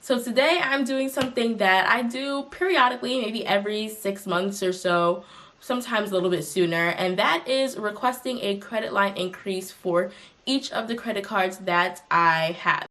So today I'm doing something that I do periodically, maybe every 6 months or so, sometimes a little bit sooner, and that is requesting a credit line increase for each of the credit cards that I have.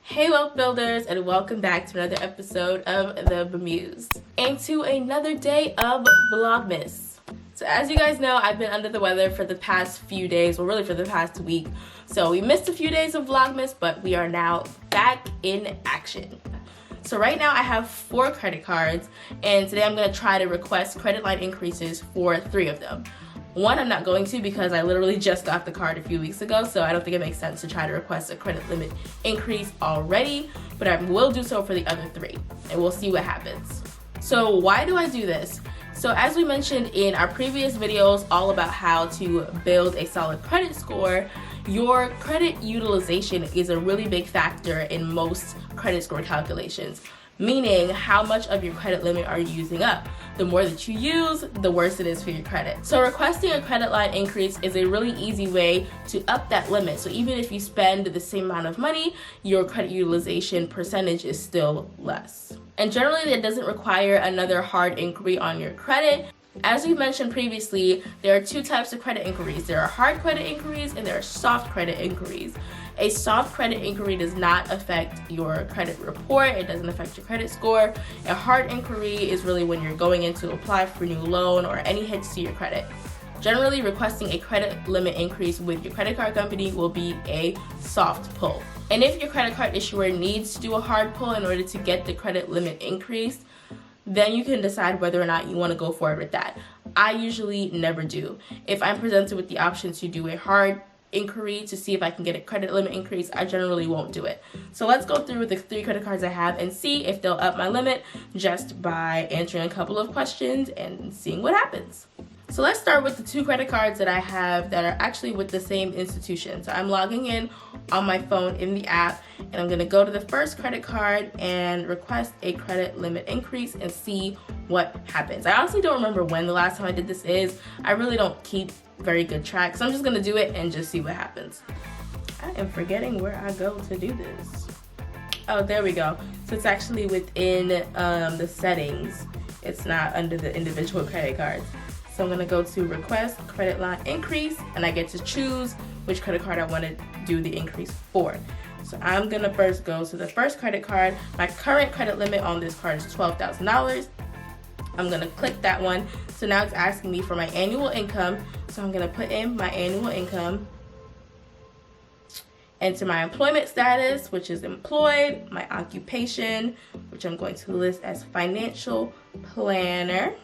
Hey wealth builders, and welcome back to another episode of The Bemused and to another day of Vlogmas. So as you guys know, I've been under the weather for the past few days, well really for the past week. So we missed a few days of Vlogmas, but we are now back in action. So right now I have 4 credit cards, and today I'm going to try to request credit line increases for 3 of them. One I'm not going to because I literally just got the card a few weeks ago, so I don't think it makes sense to try to request a credit limit increase already, but I will do so for the other 3, and we'll see what happens. So why do I do this? So as we mentioned in our previous videos all about how to build a solid credit score, your credit utilization is a really big factor in most credit score calculations, meaning how much of your credit limit are you using up. The more that you use, the worse it is for your credit. So requesting a credit line increase is a really easy way to up that limit. So even if you spend the same amount of money, your credit utilization percentage is still less. And generally that doesn't require another hard inquiry on your credit. As we mentioned previously, there are 2 types of credit inquiries. There are hard credit inquiries and there are soft credit inquiries. A soft credit inquiry does not affect your credit report. It doesn't affect your credit score. A hard inquiry is really when you're going in to apply for a new loan or any hits to your credit. Generally, requesting a credit limit increase with your credit card company will be a soft pull. And if your credit card issuer needs to do a hard pull in order to get the credit limit increase, then you can decide whether or not you want to go forward with that. I usually never do. If I'm presented with the option to do a hard inquiry to see if I can get a credit limit increase, I generally won't do it. So let's go through the 3 credit cards I have and see if they'll up my limit just by answering a couple of questions and seeing what happens. So let's start with the 2 credit cards that I have that are actually with the same institution. So I'm logging in on my phone in the app, and I'm going to go to the first credit card and request a credit limit increase and see what happens. I honestly don't remember when the last time I did this is. I really don't keep very good track, so I'm just going to do it and just see what happens. I am forgetting where I go to do this. Oh, there we go. So it's actually within the settings. It's not under the individual credit cards. So I'm going to go to request credit line increase, and I get to choose which credit card I want to do the increase for. So I'm going to first go to the first credit card. My current credit limit on this card is $12,000. I'm going to click that one. So now it's asking me for my annual income. So I'm going to put in my annual income, enter my employment status, which is employed, my occupation, which I'm going to list as financial planner,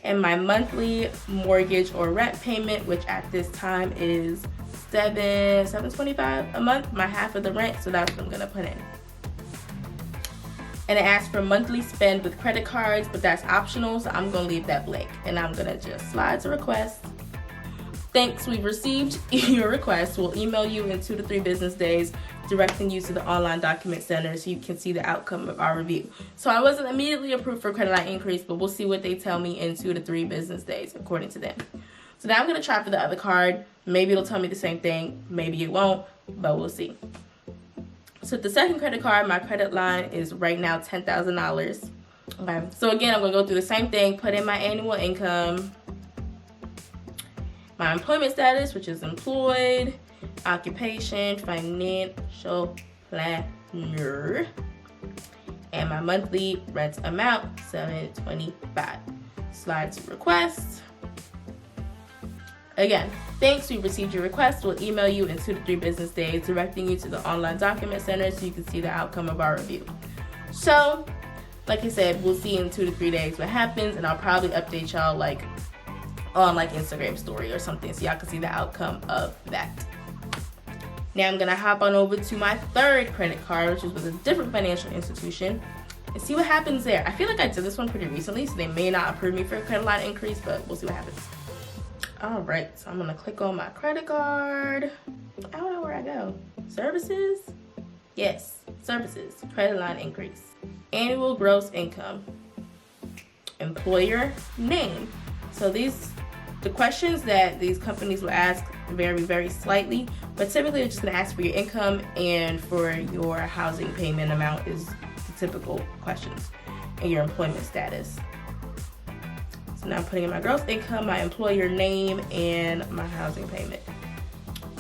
and my monthly mortgage or rent payment, which at this time is $725 a month, my half of the rent, so that's what I'm gonna put in. And it asks for monthly spend with credit cards, but that's optional, so I'm gonna leave that blank. And I'm gonna just slide to request. Thanks, we've received your request. We'll email you in 2 to 3 business days, directing you to the online document center so you can see the outcome of our review. So I wasn't immediately approved for credit line increase, but we'll see what they tell me in 2 to 3 business days, according to them. So now I'm gonna try for the other card. Maybe it'll tell me the same thing, maybe it won't, but we'll see. So the second credit card, my credit line is right now $10,000. Okay, so again, I'm gonna go through the same thing, put in my annual income, my employment status, which is employed, occupation, financial planner, and my monthly rent amount, $725. Slide to request. Again, thanks, we received your request. We'll email you in 2 to 3 business days, directing you to the online document center so you can see the outcome of our review. So, like I said, we'll see in 2 to 3 days what happens, and I'll probably update y'all on Instagram story or something so y'all can see the outcome of that. Now I'm gonna hop on over to my 3rd credit card, which is with a different financial institution, and see what happens there. I feel like I did this one pretty recently, so they may not approve me for a credit line increase, but we'll see what happens. All right, so I'm gonna click on my credit card. I don't know where I go. Services? Yes, services, credit line increase. Annual gross income. Employer name. So these The questions that these companies will ask vary very slightly, but typically they're just going to ask for your income and for your housing payment amount is the typical questions, and your employment status. So now I'm putting in my gross income, my employer name, and my housing payment.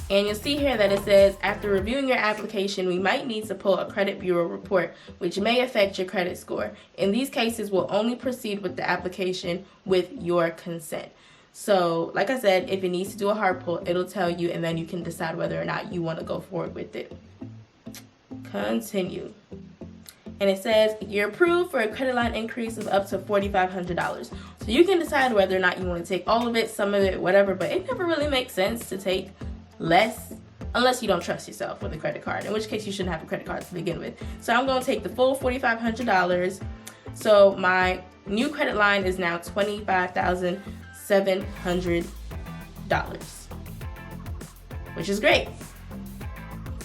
And you'll see here that it says, after reviewing your application, we might need to pull a credit bureau report, which may affect your credit score. In these cases, we'll only proceed with the application with your consent. So, like I said, if it needs to do a hard pull, it'll tell you, and then you can decide whether or not you want to go forward with it. Continue. And it says, you're approved for a credit line increase of up to $4,500. So you can decide whether or not you want to take all of it, some of it, whatever, but it never really makes sense to take less unless you don't trust yourself with a credit card, in which case you shouldn't have a credit card to begin with. So I'm going to take the full $4,500. So my new credit line is now $25,700, which is great.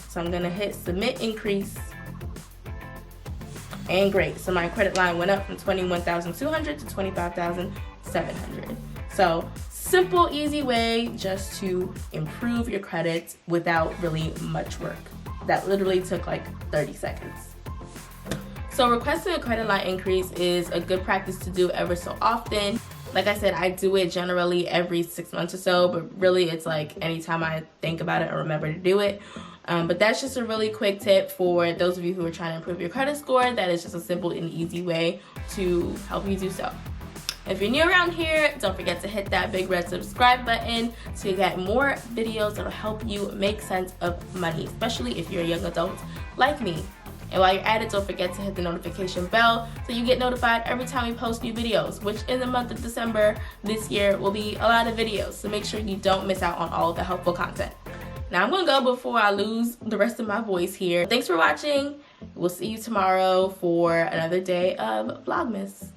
So I'm going to hit submit increase, and great. So my credit line went up from $21,200 to $25,700. So simple, easy way just to improve your credit without really much work. That literally took like 30 seconds. So requesting a credit line increase is a good practice to do ever so often. Like I said, I do it generally every 6 months or so, but really it's like anytime I think about it or remember to do it. But that's just a really quick tip for those of you who are trying to improve your credit score. That is just a simple and easy way to help you do so. If you're new around here, don't forget to hit that big red subscribe button to get more videos that will help you make sense of money, especially if you're a young adult like me. And while you're at it, don't forget to hit the notification bell so you get notified every time we post new videos, which in the month of December this year will be a lot of videos. So make sure you don't miss out on all of the helpful content. Now I'm going to go before I lose the rest of my voice here. Thanks for watching. We'll see you tomorrow for another day of Vlogmas.